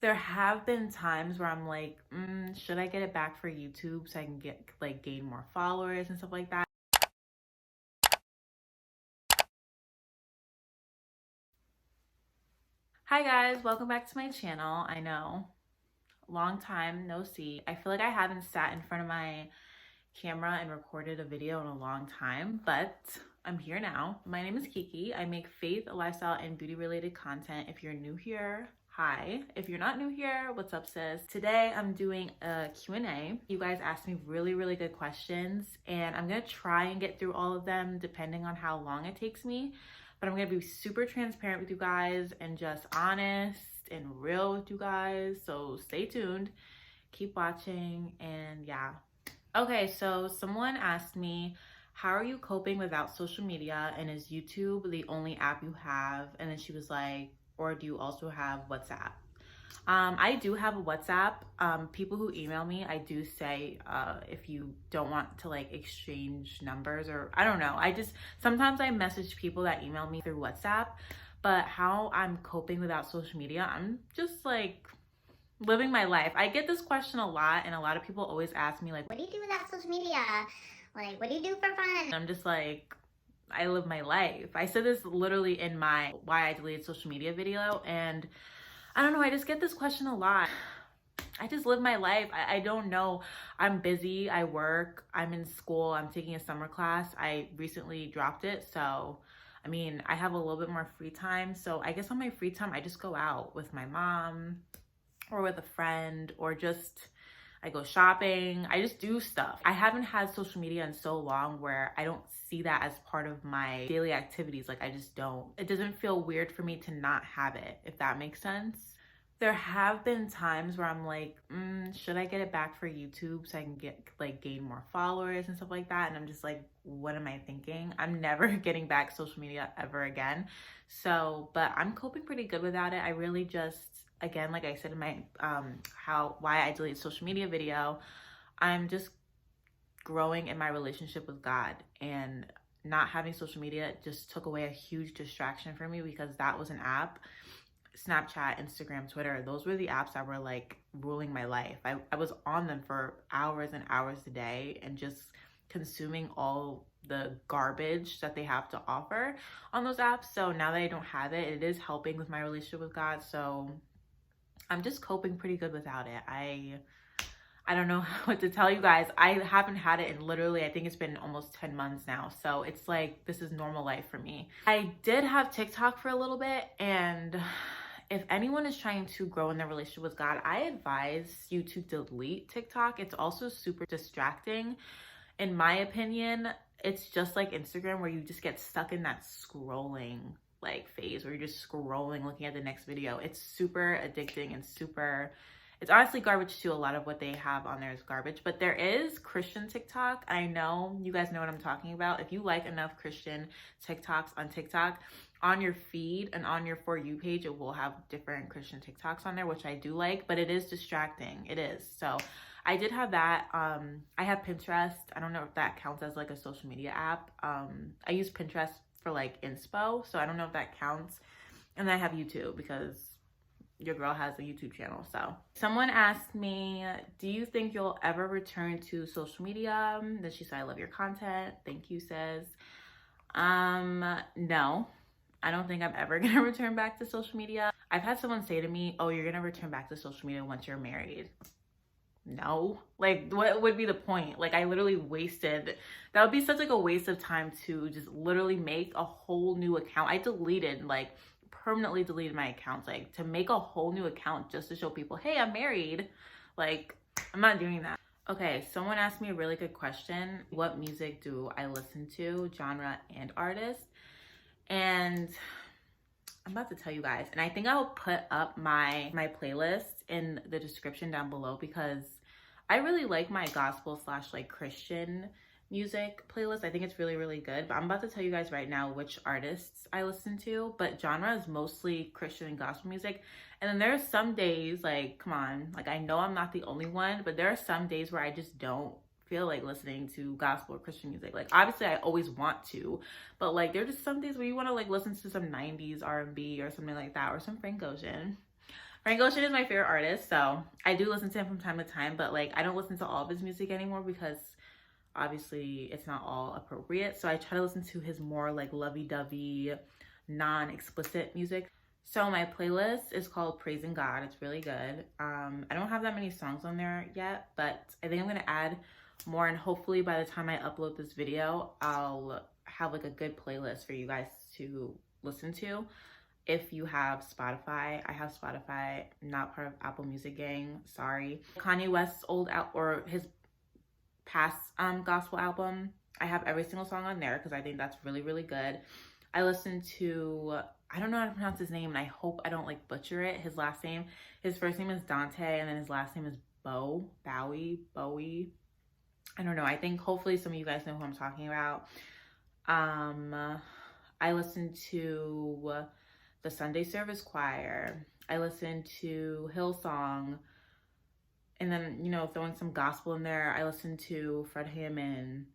There have been times where I'm like, should I get it back for YouTube so I can get gain more followers and stuff like that? Hi guys, welcome back to my channel. I know, long time no see. I feel like I haven't sat in front of my camera and recorded a video in a long time, but I'm here now. My name is Kiki. I make faith, lifestyle, and beauty related content. If you're new here, hi. If you're not new here, what's up, sis? Today I'm doing a Q&A. You guys asked me really good questions, and I'm gonna try and get through all of them depending on how long it takes me. But I'm gonna be super transparent with you guys and just honest and real with you guys. So stay tuned, keep watching, and yeah. Okay, so someone asked me, how are you coping without social media, and is YouTube the only app you have? And then she was like, or do you also have WhatsApp? I do have a WhatsApp. People who email me, I do say, if you don't want to exchange numbers, or I don't know. Sometimes I message people that email me through WhatsApp, but how I'm coping without social media, I'm just living my life. I get this question a lot, and a lot of people always ask me what do you do without social media? What do you do for fun? And I'm just like, I live my life. I said this literally in my why I deleted social media video, and I don't know, I just get this question a lot. I just live my life. I don't know. I'm busy, I work, I'm in school, I'm taking a summer class. I recently dropped it, so I mean, I have a little bit more free time. So I guess on my free time, I just go out with my mom or with a friend, or just I go shopping. I just do stuff. I haven't had social media in so long where I don't see that as part of my daily activities. I just don't. It doesn't feel weird for me to not have it, if that makes sense. There have been times where I'm like, should I get it back for YouTube so I can get gain more followers and stuff like that? And I'm just like, what am I thinking? I'm never getting back social media ever again. So, but I'm coping pretty good without it. I really just, again, like I said in my why I deleted social media video, I'm just growing in my relationship with God, and not having social media just took away a huge distraction for me, because that was an app. Snapchat, Instagram, Twitter, those were the apps that were ruling my life. I was on them for hours and hours a day, and just consuming all the garbage that they have to offer on those apps. So now that I don't have it, it is helping with my relationship with God. So I'm just coping pretty good without it. I don't know what to tell you guys. I haven't had it in literally, I think it's been almost 10 months now. So it's like, this is normal life for me. I did have TikTok for a little bit, and if anyone is trying to grow in their relationship with God, I advise you to delete TikTok. It's also super distracting. In my opinion, it's just like Instagram, where you just get stuck in that scrolling phase where you're just scrolling, looking at the next video. It's super addicting and it's honestly garbage too. A lot of what they have on there is garbage, but there is Christian TikTok. I know you guys know what I'm talking about. If you like enough Christian TikToks on TikTok, on your feed and on your For You page, it will have different Christian TikToks on there, which I do like, but it is distracting. It is. So I did have that. I have Pinterest. I don't know if that counts as a social media app. I use Pinterest for inspo, so I don't know if that counts. And then I have YouTube, because your girl has a YouTube channel. So someone asked me, do you think you'll ever return to social media? Then she said, I love your content. Thank you, sis. No, I don't think I'm ever gonna return back to social media. I've had someone say to me, oh, you're gonna return back to social media once you're married. No, what would be the point? I literally wasted, that would be such a waste of time to just literally make a whole new account. I deleted, permanently deleted my accounts, to make a whole new account just to show people, hey, I'm married. I'm not doing that. Okay, someone asked me a really good question. What music do I listen to, genre and artist? And I'm about to tell you guys, and I think I'll put up my playlist in the description down below, because I really like my gospel / Christian music playlist. I think it's really good, but I'm about to tell you guys right now which artists I listen to. But genre is mostly Christian and gospel music. And then there are some days, come on, I know I'm not the only one, but there are some days where I just don't feel like listening to gospel or Christian music. Obviously I always want to, but there's just some days where you want to listen to some 90s R&B or something like that, or some Frank Ocean. Frank Ocean is my favorite artist, so I do listen to him from time to time, but like I don't listen to all of his music anymore because obviously it's not all appropriate. So I try to listen to his more like lovey-dovey, non-explicit music. So my playlist is called Praising God. It's really good. I don't have that many songs on there yet, but I think I'm gonna add more, and hopefully by the time I upload this video, I'll have like a good playlist for you guys to listen to. If you have Spotify, I have Spotify, not part of Apple Music gang, sorry. Kanye West's or his past gospel album, I have every single song on there because I think that's really, really good. I listened to, I don't know how to pronounce his name, and I hope I don't like butcher it. His first name is Dante, and then his last name is Bowie. I don't know. I think hopefully some of you guys know who I'm talking about. I listened to the Sunday Service Choir. I listened to Hillsong. And then, you know, throwing some gospel in there, I listened to Fred Hammond.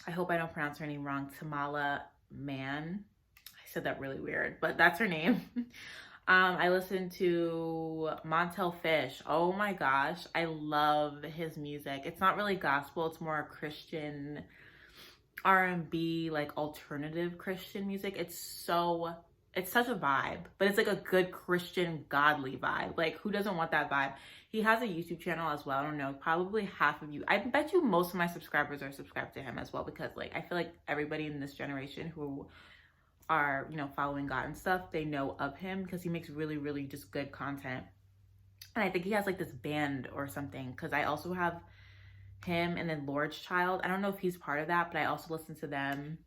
I hope I don't pronounce her name wrong. Tamala Mann. I said that really weird, but that's her name. I listened to Montel Fish. Oh my gosh, I love his music. It's not really gospel, it's more Christian R&B, like alternative Christian music. It's such a vibe, but it's like a good Christian godly vibe. Like, who doesn't want that vibe? He has a YouTube channel as well. I don't know, probably half of you, I bet you most of my subscribers are subscribed to him as well, because like I feel like everybody in this generation who are, you know, following God and stuff, they know of him because he makes really, really just good content. And I think he has like this band or something, because I also have him and then Lord's Child. I don't know if he's part of that, but I also listen to them.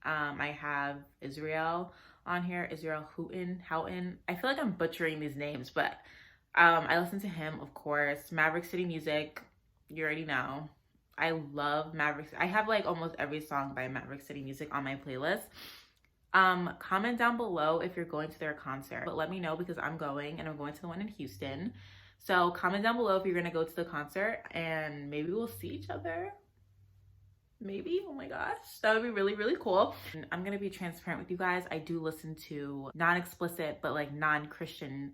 I have Israel on here, Israel Houghton. I feel like I'm butchering these names, but I listen to him, of course. Maverick City Music, you already know. I love Maverick. I have like almost every song by Maverick City Music on my playlist. Comment down below if you're going to their concert, but let me know because I'm going, and I'm going to the one in Houston. So comment down below if you're gonna go to the concert, and maybe we'll see each other. Maybe, oh my gosh, that would be really, really cool. And I'm gonna be transparent with you guys. I do listen to non-explicit, but like non-Christian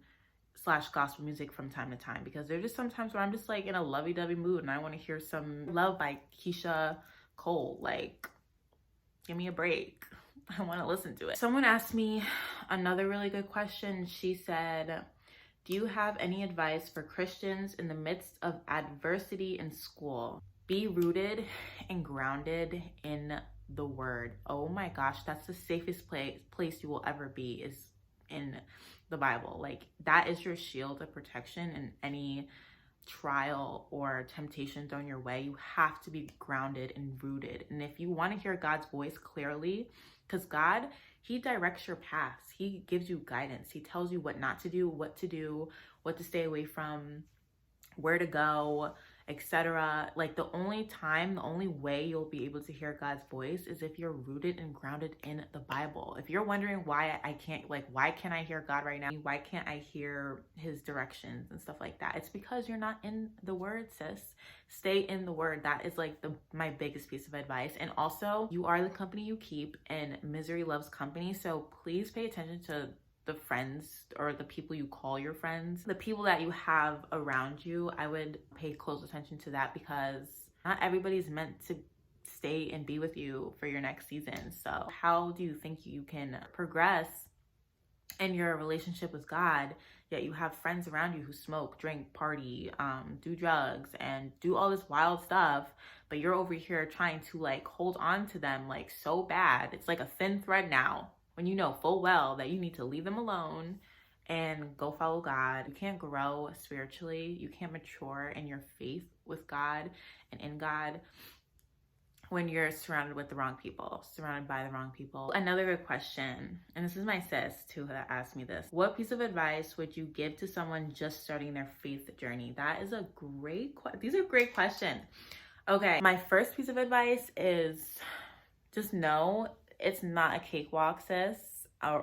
/ gospel music from time to time, because there's just sometimes where I'm just like in a lovey-dovey mood and I want to hear some Love by Keisha Cole. Like, give me a break. I want to listen to it. Someone asked me another really good question. She said, do you have any advice for Christians in the midst of adversity in school? Be rooted and grounded in the word. Oh my gosh, that's the safest place you will ever be, is in the Bible. Like, that is your shield of protection in any trial or temptation thrown your way. You have to be grounded and rooted. And if you want to hear God's voice clearly, because God, he directs your paths. He gives you guidance. He tells you what not to do, what to stay away from, where to go, etc. Like, the only way you'll be able to hear God's voice is if you're rooted and grounded in the Bible. If you're wondering why why can't I hear God right now? Why can't I hear his directions and stuff like that? It's because you're not in the word, sis. Stay in the word. That is like my biggest piece of advice. And also, you are the company you keep, and misery loves company. So please pay attention to the friends or the people you call your friends, the people that you have around you. I would pay close attention to that, because not everybody's meant to stay and be with you for your next season. So how do you think you can progress in your relationship with God, yet you have friends around you who smoke, drink, party, do drugs, and do all this wild stuff, but you're over here trying to like hold on to them like so bad? It's like a thin thread now, when you know full well that you need to leave them alone and go follow God. You can't grow spiritually. You can't mature in your faith with God and in God when you're surrounded with the wrong people, surrounded by the wrong people. Another good question, and this is my sis too that asked me this. What piece of advice would you give to someone just starting their faith journey? That is a great these are great questions. Okay, my first piece of advice is just know it's not a cakewalk, sis,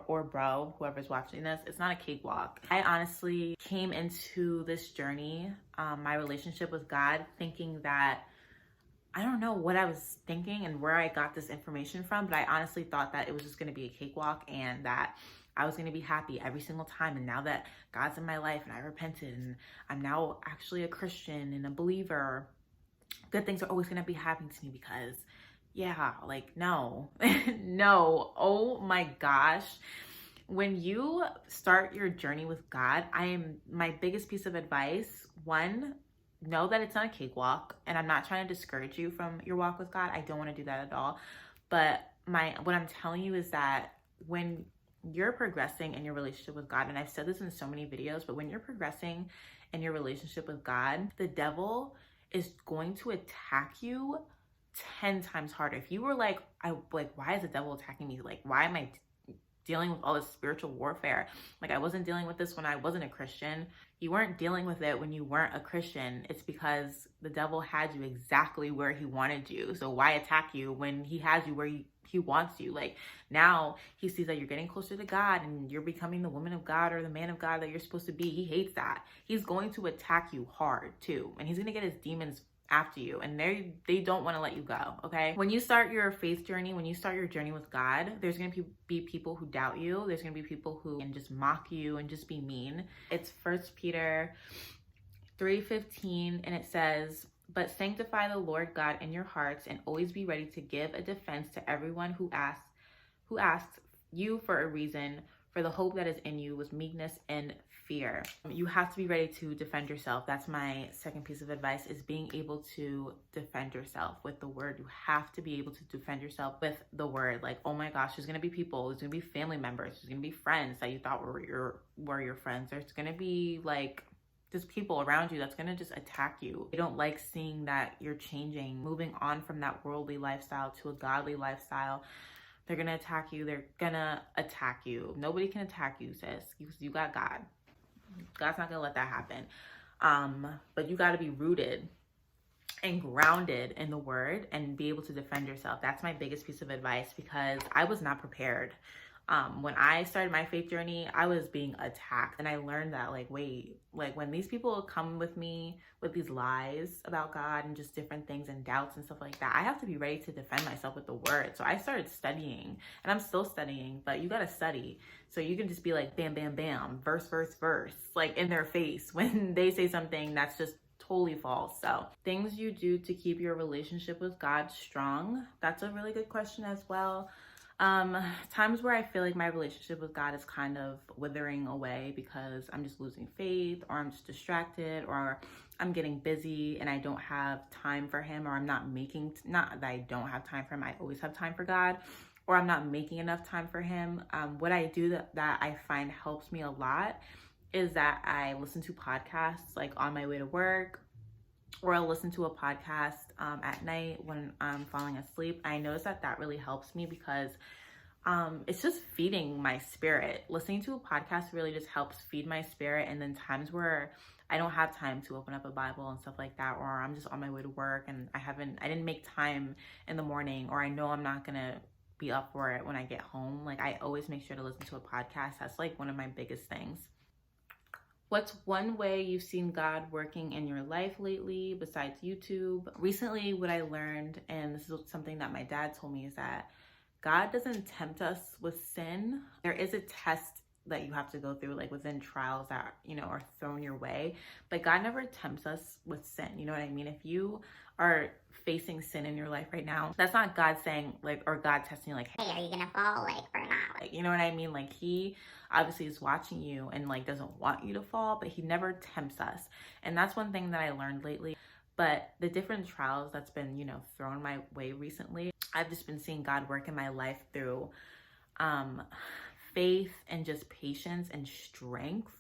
or bro, whoever's watching this. It's not a cakewalk. I honestly came into this journey, my relationship with God, thinking that, I don't know what I was thinking and where I got this information from, but I honestly thought that it was just going to be a cakewalk, and that I was going to be happy every single time. And now that God's in my life and I repented and I'm now actually a Christian and a believer, good things are always going to be happening to me because, yeah, like, no, no. Oh my gosh. When you start your journey with God, my biggest piece of advice, one, know that it's not a cakewalk, and I'm not trying to discourage you from your walk with God. I don't want to do that at all. But what I'm telling you is that when you're progressing in your relationship with God, and I've said this in so many videos, but when you're progressing in your relationship with God, the devil is going to attack you 10 times harder. If you were like, why is the devil attacking me? Like, why am I dealing with all this spiritual warfare? Like, I wasn't dealing with this when I wasn't a Christian. You weren't dealing with it when you weren't a Christian. It's because the devil had you exactly where he wanted you. So why attack you when he has you where he wants you? Like, now he sees that you're getting closer to God and you're becoming the woman of God or the man of God that you're supposed to be. He hates that. He's going to attack you hard too. And he's going to get his demons after you, and they don't want to let you go. Okay, when you start your faith journey, when you start your journey with God, there's going to be people who doubt you. There's going to be people who can just mock you and just be mean. It's 1 Peter 3:15, and it says, "But sanctify the Lord God in your hearts, and always be ready to give a defense to everyone who asks you for a reason for the hope that is in you with meekness and fear." You have to be ready to defend yourself. That's my second piece of advice, is being able to defend yourself with the word. You have to be able to defend yourself with the word. Like, oh my gosh, there's going to be people, there's going to be family members, there's going to be friends that you thought were your friends. There's going to be like just people around you that's going to just attack you. They don't like seeing that you're changing, moving on from that worldly lifestyle to a godly lifestyle. They're going to attack you. They're going to attack you. Nobody can attack you, sis. You got God. God's not going to let that happen. But you got to be rooted and grounded in the word and be able to defend yourself. That's my biggest piece of advice, because I was not prepared. When I started my faith journey, I was being attacked, and I learned that, like, wait, like, when these people come with me with these lies about God and just different things and doubts and stuff like that, I have to be ready to defend myself with the word. So I started studying, and I'm still studying, but you got to study. So you can just be like, bam, bam, bam, verse, like in their face when they say something that's just totally false. So things you do to keep your relationship with God strong, that's a really good question as well. Times where I feel like my relationship with God is kind of withering away because I'm just losing faith, or I'm just distracted, or I'm getting busy and I don't have time for him, or I'm not that I don't have time for him, I always have time for God, or I'm not making enough time for him. What I do that I find helps me a lot is that I listen to podcasts like on my way to work, or I'll listen to a podcast at night when I'm falling asleep. I notice that really helps me because it's just feeding my spirit. Listening to a podcast really just helps feed my spirit. And then times where I don't have time to open up a Bible and stuff like that, or I'm just on my way to work and I didn't make time in the morning, or I know I'm not gonna be up for it when I get home, like, I always make sure to listen to a podcast. That's like one of my biggest things. What's one way you've seen God working in your life lately besides YouTube? Recently, what I learned, and this is something that my dad told me, is that God doesn't tempt us with sin. There is a test that you have to go through, like within trials that, are thrown your way, but God never tempts us with sin. You know what I mean? If you are facing sin in your life right now, that's not God saying, like, or God testing you, like, hey, are you gonna fall, like, or not? Like, you know what I mean? Like, he obviously is watching you and, like, doesn't want you to fall, but he never tempts us. And that's one thing that I learned lately. But the different trials that's been, thrown my way recently, I've just been seeing God work in my life through faith and just patience and strength,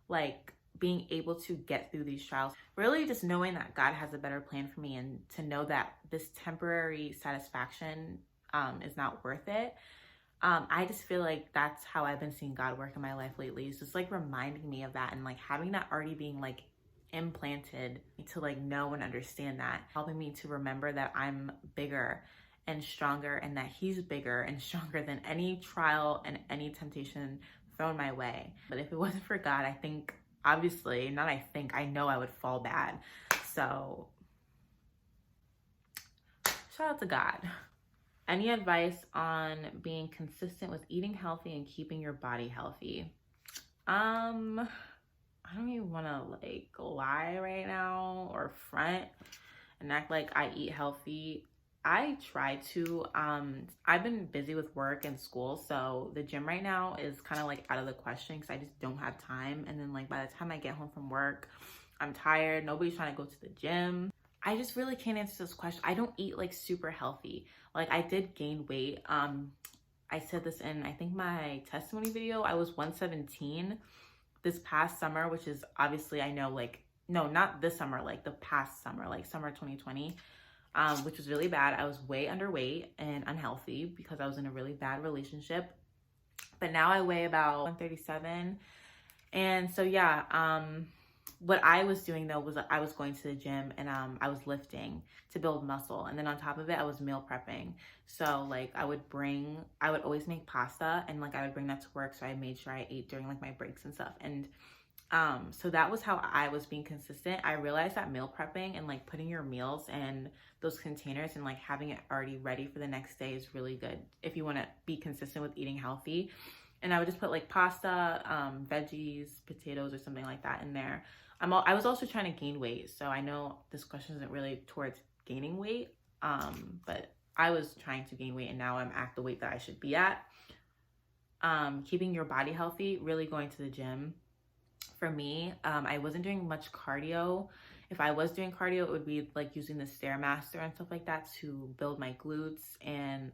like being able to get through these trials, really just knowing that God has a better plan for me, and to know that this temporary satisfaction is not worth it. I just feel like that's how I've been seeing God work in my life lately. It's just like reminding me of that, and like having that already being like implanted to like know and understand that, helping me to remember that I'm bigger and stronger, and that he's bigger and stronger than any trial and any temptation thrown my way. But if it wasn't for God, I know I would fall bad. So shout out to God. Any advice on being consistent with eating healthy and keeping your body healthy? I don't even want to like lie right now or front and act like I eat healthy. I try to. I've been busy with work and school, so the gym right now is kind of like out of the question because I just don't have time. And then like by the time I get home from work, I'm tired. Nobody's trying to go to the gym. I just really can't answer this question. I don't eat like super healthy. Like I did gain weight. I said this in I think my testimony video. I was 117 this past summer, which is obviously I know like no, not this summer, like the past summer, like summer 2020. Which was really bad. I was way underweight and unhealthy because I was in a really bad relationship. But now I weigh about 137. And so, yeah, what I was doing though was I was going to the gym and I was lifting to build muscle. And then on top of it, I was meal prepping. So like I would always make pasta and like I would bring that to work. So I made sure I ate during like my breaks and stuff. And so that was how I was being consistent. I realized that meal prepping and like putting your meals in those containers and like having it already ready for the next day is really good if you want to be consistent with eating healthy. And I would just put like pasta, veggies, potatoes or something like that in there. I was also trying to gain weight. So I know this question isn't really towards gaining weight, but I was trying to gain weight and now I'm at the weight that I should be at. Keeping your body healthy, really going to the gym. For me, I wasn't doing much cardio. If I was doing cardio, it would be like using the Stairmaster and stuff like that to build my glutes and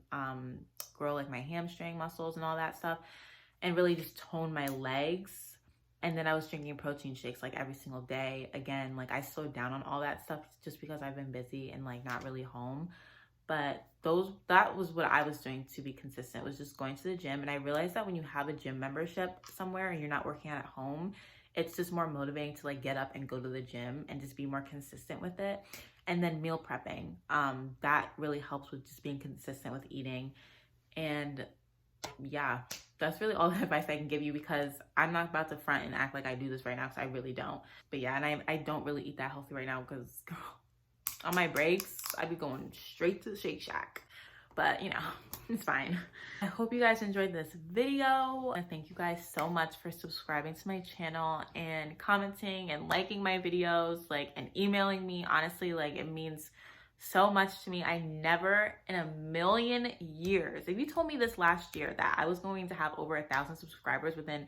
grow like my hamstring muscles and all that stuff and really just tone my legs. And then I was drinking protein shakes like every single day. Again, like I slowed down on all that stuff just because I've been busy and like not really home. But that was what I was doing to be consistent, was just going to the gym. And I realized that when you have a gym membership somewhere and you're not working out at home, it's just more motivating to like get up and go to the gym and just be more consistent with it. And then meal prepping, that really helps with just being consistent with eating. And yeah, that's really all the advice I can give you because I'm not about to front and act like I do this right now because I really don't. But yeah, and I don't really eat that healthy right now because on my breaks, I'd be going straight to the Shake Shack. But you know, it's fine. I hope you guys enjoyed this video. And thank you guys so much for subscribing to my channel and commenting and liking my videos, like, and emailing me. Honestly, like, it means so much to me. I never in a million years, if you told me this last year that I was going to have over 1,000 subscribers within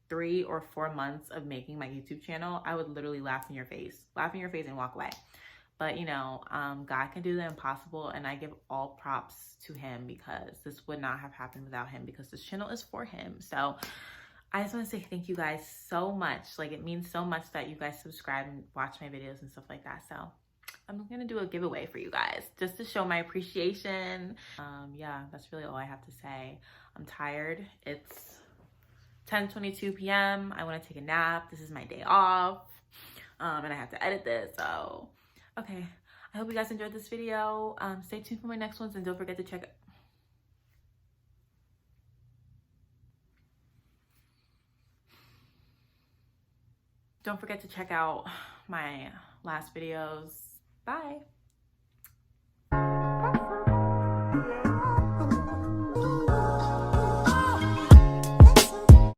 3 or 4 months of making my YouTube channel, I would literally laugh in your face and walk away. But you know, God can do the impossible, and I give all props to him because this would not have happened without him, because this channel is for him. So I just want to say thank you guys so much. Like, it means so much that you guys subscribe and watch my videos and stuff like that. So I'm gonna do a giveaway for you guys just to show my appreciation. Yeah, that's really all I have to say. I'm tired. It's 10:22 p.m. I want to take a nap. This is my day off, and I have to edit this. So okay, I hope you guys enjoyed this video. Stay tuned for my next ones, and don't forget to check out my last videos. Bye.